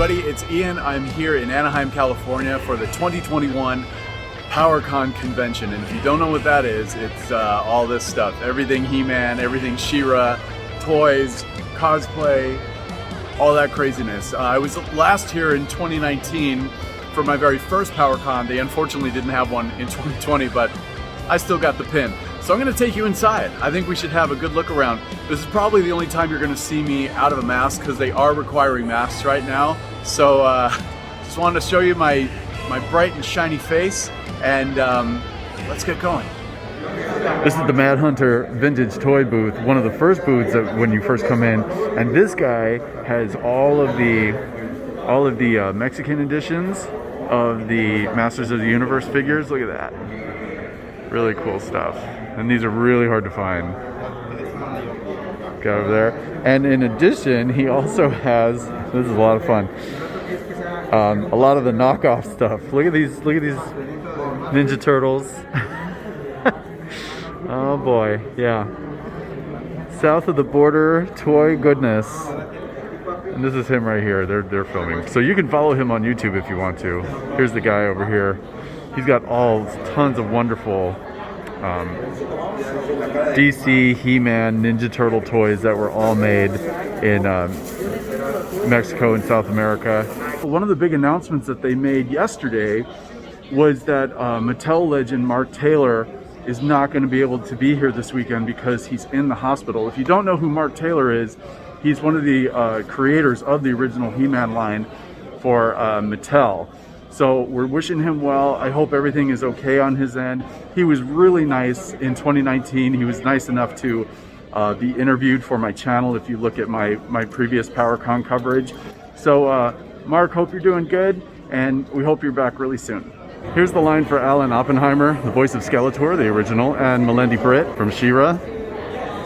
everybody, it's Ian. I'm here in Anaheim, California for the 2021 POWERCON convention. And if you don't know what that is, it's all this stuff. Everything He-Man, everything She-Ra, toys, cosplay, all that craziness. I was last here in 2019 for my very first POWERCON. They unfortunately didn't have one in 2020, but I still got the pin. So I'm going to take you inside. I think we should have a good look around. This is probably the only time you're going to see me out of a mask because they are requiring masks right now. So just wanted to show you my bright and shiny face, and let's get going. This is the Mad Hunter vintage toy booth, one of the first booths that when you first come in, and this guy has all of the Mexican editions of the Masters of the Universe figures. Look at that. Really cool stuff. And these are really hard to find. Go over there. And in addition, he also has, this is a lot of fun, a lot of the knockoff stuff. Look at these Ninja Turtles. Oh boy, yeah. South of the border toy goodness. And this is him right here. They're filming. So you can follow him on YouTube if you want to. Here's the guy over here. He's got tons of wonderful DC, He-Man, Ninja Turtle toys that were all made in Mexico and South America. One of the big announcements that they made yesterday was that Mattel legend Mark Taylor is not going to be able to be here this weekend because he's in the hospital. If you don't know who Mark Taylor is, he's one of the creators of the original He-Man line for Mattel. So we're wishing him well. I hope everything is okay on his end. He was really nice in 2019. He was nice enough to be interviewed for my channel if you look at my previous POWERCON coverage. So Mark, hope you're doing good, and we hope you're back really soon. Here's the line for Alan Oppenheimer, the voice of Skeletor, the original, and Melendi Britt from She-Ra.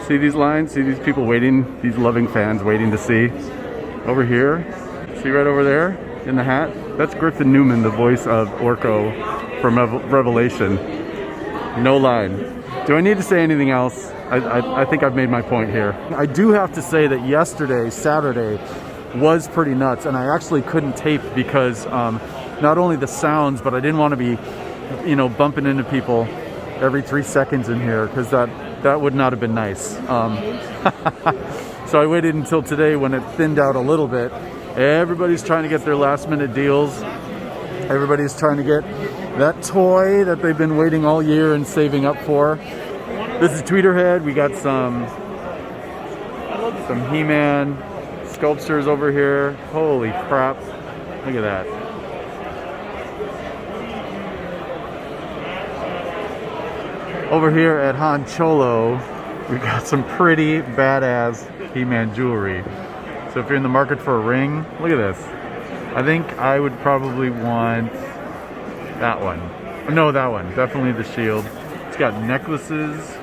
See these lines? See these people waiting, these loving fans waiting to see? Over here, see right over there in the hat? That's Griffin Newman, the voice of Orko from Revelation. No line. Do I need to say anything else? I think I've made my point here. I do have to say that yesterday, Saturday, was pretty nuts, and I actually couldn't tape because not only the sounds, but I didn't want to be, bumping into people every 3 seconds in here, because that would not have been nice. So I waited until today when it thinned out a little bit. Everybody's trying to get their last minute deals. Everybody's trying to get that toy that they've been waiting all year and saving up for. This is Tweeterhead. We got some He-Man sculptures over here. Holy crap. Look at that. Over here at Han Cholo, we got some pretty badass He-Man jewelry. So if you're in the market for a ring, look at this. I think I would probably want that one. No, that one. Definitely the shield. It's got necklaces.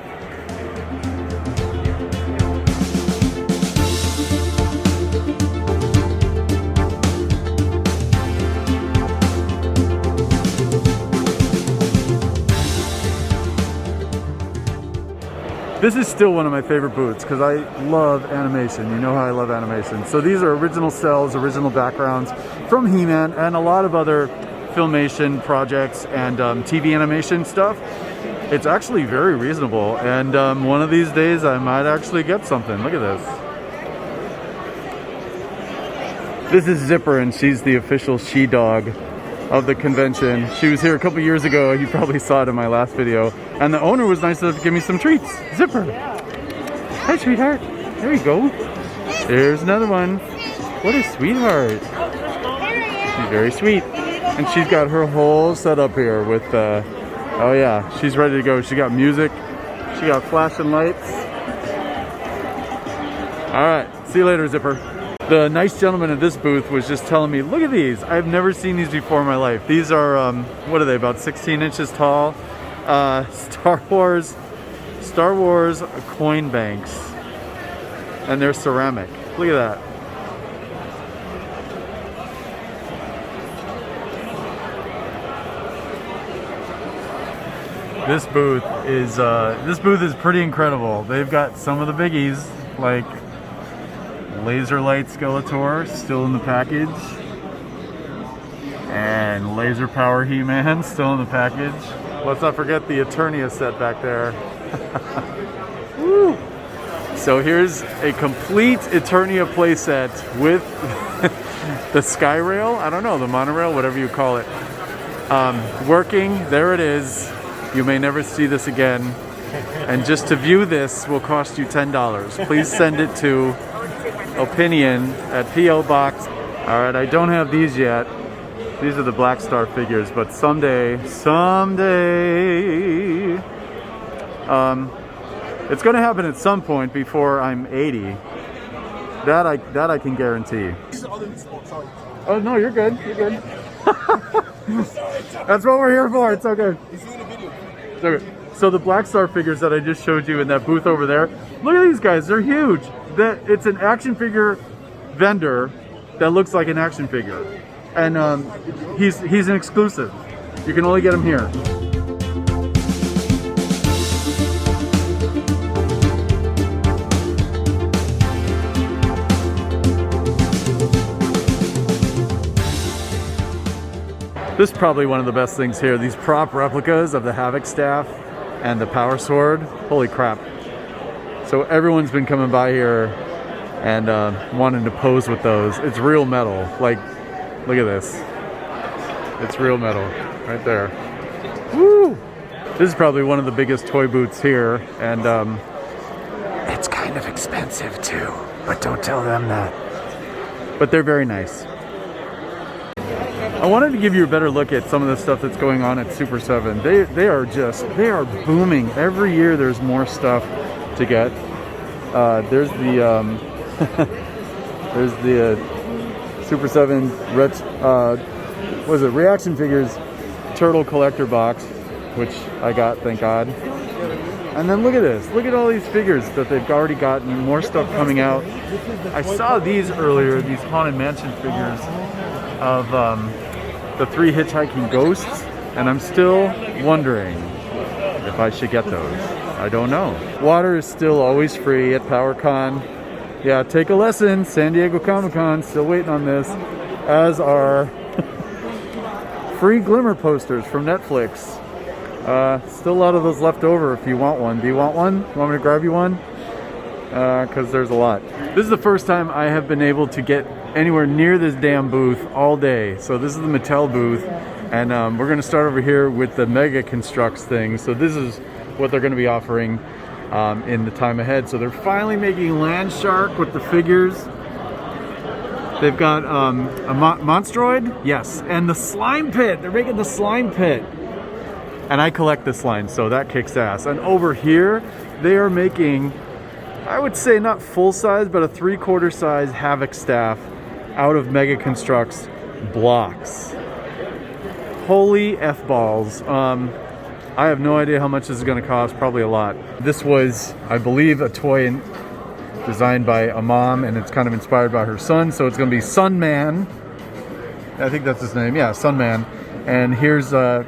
This is still one of my favorite booths because I love animation. You know how I love animation. So these are original cells, original backgrounds from He-Man and a lot of other filmation projects and TV animation stuff. It's actually very reasonable, and one of these days I might actually get something. Look at this. This is Zipper, and she's the official she-dog of the convention. She was here a couple years ago. You probably saw it in my last video. And the owner was nice enough to give me some treats. Zipper. Hi, sweetheart. There you go. There's another one. What a sweetheart. She's very sweet. And she's got her whole setup here with, oh yeah, she's ready to go. She got music. She got flashing lights. All right. See you later, Zipper. The nice gentleman at this booth was just telling me, look at these. I've never seen these before in my life. These are, what are they, about 16 inches tall? Star Wars coin banks. And they're ceramic. Look at that. This booth is pretty incredible. They've got some of the biggies, like Laser Light Skeletor, still in the package. And laser power He-Man still in the package. Let's not forget the Eternia set back there. Woo! So here's a complete Eternia playset with the sky rail, I don't know, the monorail, whatever you call it, working. There it is. You may never see this again. And just to view this will cost you $10. Please send it to Opinion at P.O. Box. All right, I don't have these yet. These are the Black Star figures, but someday, it's going to happen at some point before I'm 80. That I can guarantee. Oh no, you're good. You're good. That's what we're here for. It's okay. It's okay. So the Black Star figures that I just showed you in that booth over there. Look at these guys. They're huge. It's an action figure vendor that looks like an action figure, and he's an exclusive. You can only get him here. This is probably one of the best things here. These prop replicas of the Havoc staff and the Power Sword. Holy crap. So everyone's been coming by here and wanting to pose with those. It's real metal. Like, look at this. It's real metal right there. Woo! This is probably one of the biggest toy booths here, and it's kind of expensive too, but don't tell them that. But they're very nice. I wanted to give you a better look at some of the stuff that's going on at Super 7. They are booming. Every year there's more stuff to get. There's the there's the Super 7 what is it? Reaction Figures Turtle Collector Box, which I got, thank God. And then look at this. Look at all these figures that they've already gotten. More stuff coming out. I saw these earlier, these Haunted Mansion figures of the 3 hitchhiking ghosts, and I'm still wondering if I should get those. I don't know. Water is still always free at POWERCON. Yeah, take a lesson. San Diego Comic-Con, still waiting on this. As are free Glimmer posters from Netflix. Still a lot of those left over if you want one. Do you want one? You want me to grab you one? Because there's a lot. This is the first time I have been able to get anywhere near this damn booth all day. So this is the Mattel booth, and we're going to start over here with the Mega Constructs thing. So this is what they're going to be offering in the time ahead. So they're finally making Land Shark with the figures. They've got a Monstroid, yes, and the Slime Pit. They're making the Slime Pit. And I collect this line, so that kicks ass. And over here, they are making, I would say not full size, but a 3/4 size Havoc staff out of Mega Constructs blocks. Holy F-balls. I have no idea how much this is going to cost, probably a lot. This was, I believe, a toy designed by a mom, and it's kind of inspired by her son, so it's going to be Sunman. I think that's his name, yeah, Sunman. And here's the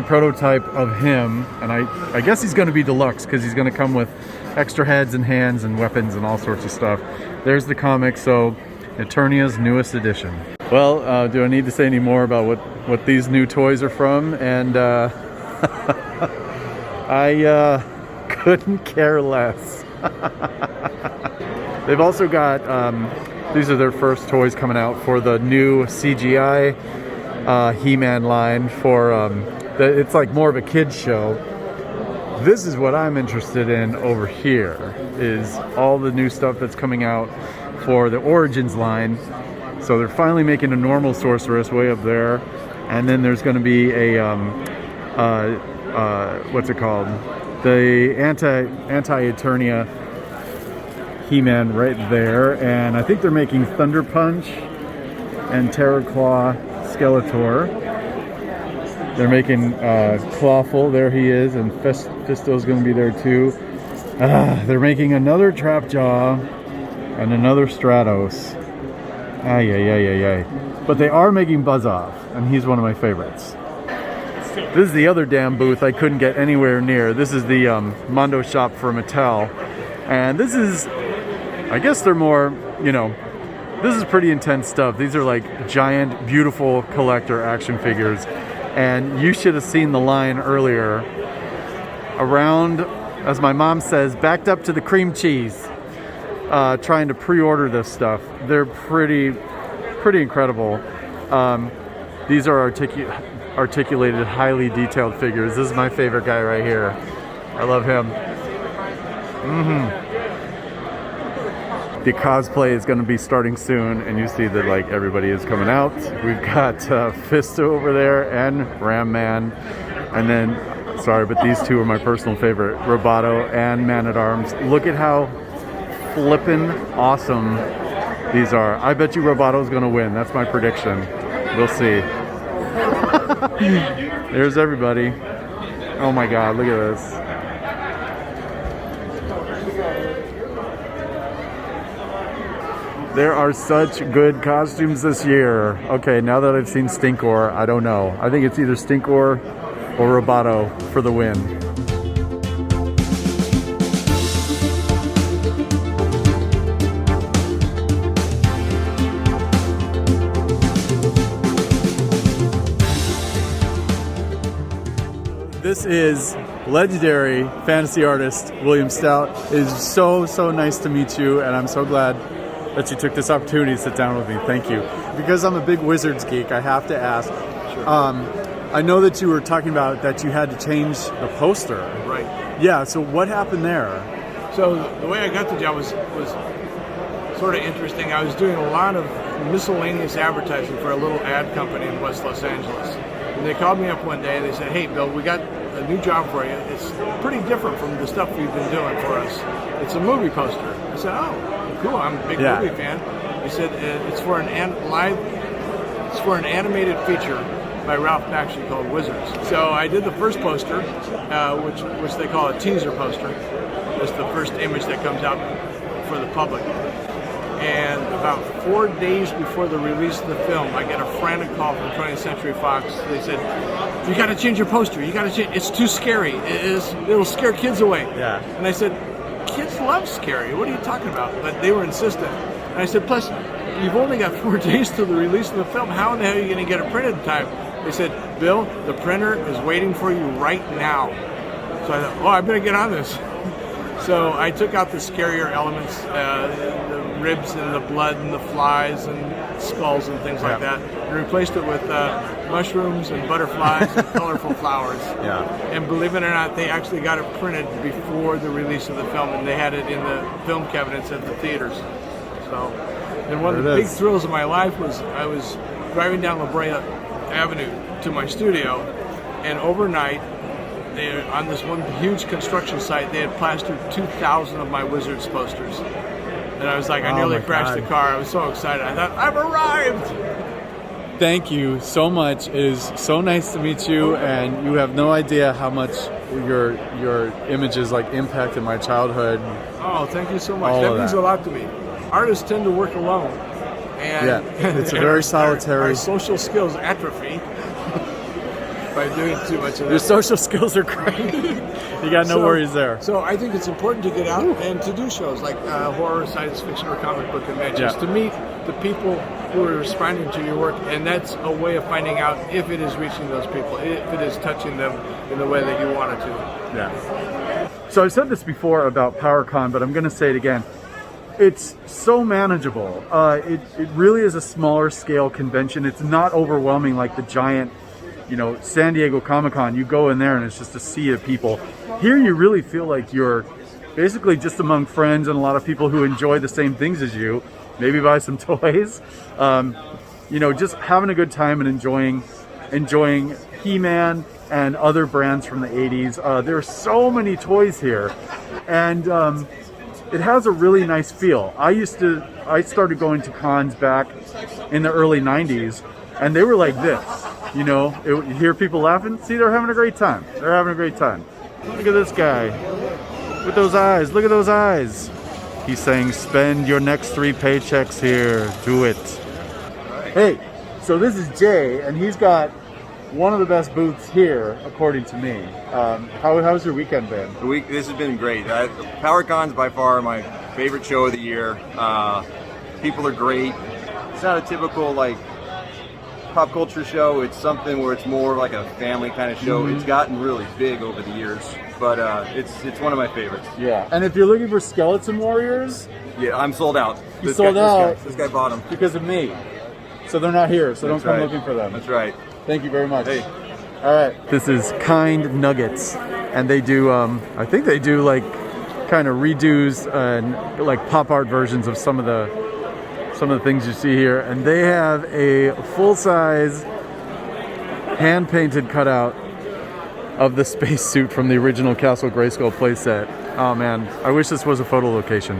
prototype of him, and I guess he's going to be deluxe because he's going to come with extra heads and hands and weapons and all sorts of stuff. There's the comic, so Eternia's newest edition. Well, do I need to say any more about what these new toys are from? And I couldn't care less. They've also got, these are their first toys coming out for the new CGI He-Man line for, it's like more of a kid's show. This is what I'm interested in over here, is all the new stuff that's coming out for the Origins line. So they're finally making a normal sorceress way up there, and then there's going to be a what's it called? The anti-Eternia He-Man right there, and I think they're making Thunder Punch and Terror Claw Skeletor. They're making Clawful, there he is, and Fisto's going to be there too. They're making another Trapjaw and another Stratos. Ay. But they are making Buzz Off, and he's one of my favorites. This is the other damn booth I couldn't get anywhere near. This is the Mondo shop for Mattel. And this is, I guess they're more, you know, this is pretty intense stuff. These are like giant, beautiful collector action figures. And you should have seen the line earlier around, as my mom says, backed up to the cream cheese, trying to pre-order this stuff. They're pretty incredible. These are articulated, highly detailed figures. This is my favorite guy right here. I love him. The cosplay is going to be starting soon, and you see that like everybody is coming out. We've got Fisto over there and Ram Man, and then, sorry, but these two are my personal favorite, Roboto and Man at Arms. Look at how flippin' awesome these are. I bet you Roboto's going to win. That's my prediction. We'll see. There's everybody. Oh my God, look at this. There are such good costumes this year. Okay, now that I've seen Stinkor, I don't know. I think it's either Stinkor or Roboto for the win. This is legendary fantasy artist William Stout. It is so nice to meet you, and I'm so glad that you took this opportunity to sit down with me. Thank you. Because I'm a big Wizards geek, I have to ask. Sure. I know that you were talking about that you had to change the poster. Right. Yeah, so what happened there? So the way I got the job was sort of interesting. I was doing a lot of miscellaneous advertising for a little ad company in West Los Angeles. And they called me up one day and they said, "Hey, Bill, we got a new job for you. It's pretty different from the stuff you've been doing for us. It's a movie poster." I said, "Oh, cool, I'm a big movie fan." He said it's for an animated feature by Ralph Bakshi called Wizards. So I did the first poster, which they call a teaser poster. It's the first image that comes out for the public. And about 4 days before the release of the film, I get a frantic call from 20th Century Fox. They said, "You got to change your poster. You got to change. It's too scary. It'll scare kids away." Yeah. And I said, "Kids love scary. What are you talking about?" But they were insistent. And I said, "Plus, you've only got 4 days to the release of the film. How in the hell are you going to get it printed in time?" They said, "Bill, the printer is waiting for you right now." So I thought, "Oh, I better get on this." So I took out the scarier elements, the ribs and the blood and the flies and skulls and things like that, and replaced it with mushrooms and butterflies and colorful flowers. Yeah. And believe it or not, they actually got it printed before the release of the film, and they had it in the film cabinets at the theaters. So, and one of the big thrills of my life was I was driving down La Brea Avenue to my studio, and overnight, on this one huge construction site, they had plastered 2,000 of my Wizards posters. And I was like, I nearly crashed the car. I was so excited. I thought, I've arrived! Thank you so much. It is so nice to meet you, and you have no idea how much your images like impacted my childhood. Oh, thank you so much. That means a lot to me. Artists tend to work alone. And it's a very solitary. Our social skills atrophy by doing too much of that. Your social skills are great. You got no worries there. So I think it's important to get out and to do shows like horror, science fiction, or comic book conventions to meet the people who are responding to your work, and that's a way of finding out if it is reaching those people, if it is touching them in the way that you want it to. Yeah. So I've said this before about POWERCON, but I'm going to say it again. It's so manageable. It really is a smaller scale convention. It's not overwhelming like the giant, San Diego Comic-Con. You go in there and it's just a sea of people. Here you really feel like you're basically just among friends and a lot of people who enjoy the same things as you. Maybe buy some toys. Just having a good time and enjoying He-Man and other brands from the 80s. There are so many toys here. And it has a really nice feel. I started going to cons back in the early 90s, and they were like this. You hear people laughing. See, they're having a great time. They're having a great time. Look at this guy with those eyes. Look at those eyes. He's saying, spend your next 3 paychecks here. Do it. Hey, so this is Jay, and he's got one of the best booths here, according to me. How's your weekend been? This has been great. POWERCON's by far my favorite show of the year. People are great. It's not a typical like pop culture show. It's something where it's more like a family kind of show. It's gotten really big over the years, but it's one of my favorites. Yeah. And if you're looking for Skeleton Warriors, Yeah, I'm sold out. You sold out? This guy bought them. because of me. So they're not here, so That's don't come right. looking for them. That's right. Thank you very much. Hey. All right. This is Kind Nuggets, and they do, I think they do like kind of redos and like pop art versions of some of the things you see here, and they have a full-size hand-painted cutout of the spacesuit from the original Castle Grayskull playset. Oh man, I wish this was a photo location.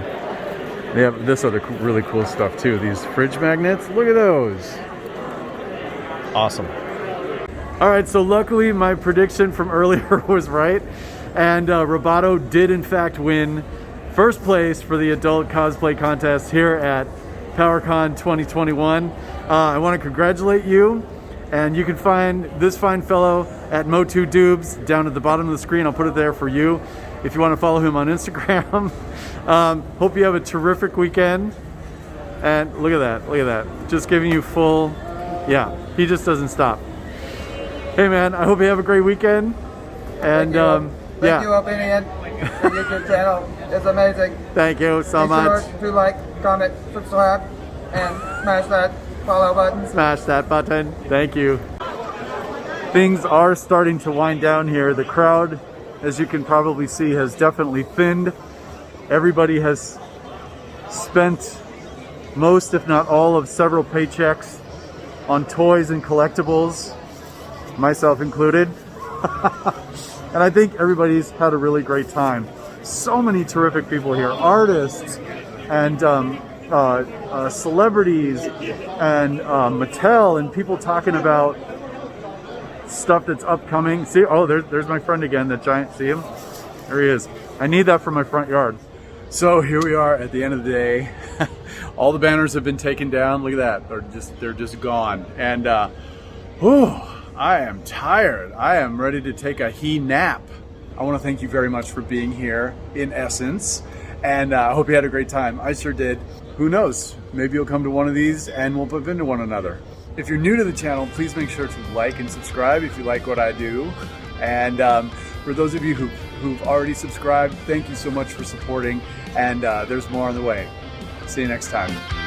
They have this other really cool stuff too. These fridge magnets, look at those. Awesome. All right, so luckily my prediction from earlier was right, and Roboto did in fact win first place for the adult cosplay contest here at POWERCON 2021. I want to congratulate you, and you can find this fine fellow at Mo2Dubes down at the bottom of the screen. I'll put it there for you if you want to follow him on Instagram. Hope you have a terrific weekend. And look at that, just giving you full, yeah, he just doesn't stop. Hey man, I hope you have a great weekend. And Thank you, Opinion. The YouTube channel is amazing. Thank you so much. Be sure to like, comment, subscribe, and smash that follow button. Smash that button. Thank you. Things are starting to wind down here. The crowd, as you can probably see, has definitely thinned. Everybody has spent most, if not all, of several paychecks on toys and collectibles, myself included. And I think everybody's had a really great time. So many terrific people here, artists and celebrities and Mattel, and people talking about stuff that's upcoming. See, oh, there's my friend again, that giant, see him? There he is. I need that for my front yard. So here we are at the end of the day. All the banners have been taken down. Look at that, they're just gone. And I am tired. I am ready to take a nap. I want to thank you very much for being here, in essence, and I hope you had a great time. I sure did. Who knows? Maybe you'll come to one of these and we'll bump into one another. If you're new to the channel, please make sure to like and subscribe if you like what I do. And for those of you who've already subscribed, thank you so much for supporting, and there's more on the way. See you next time.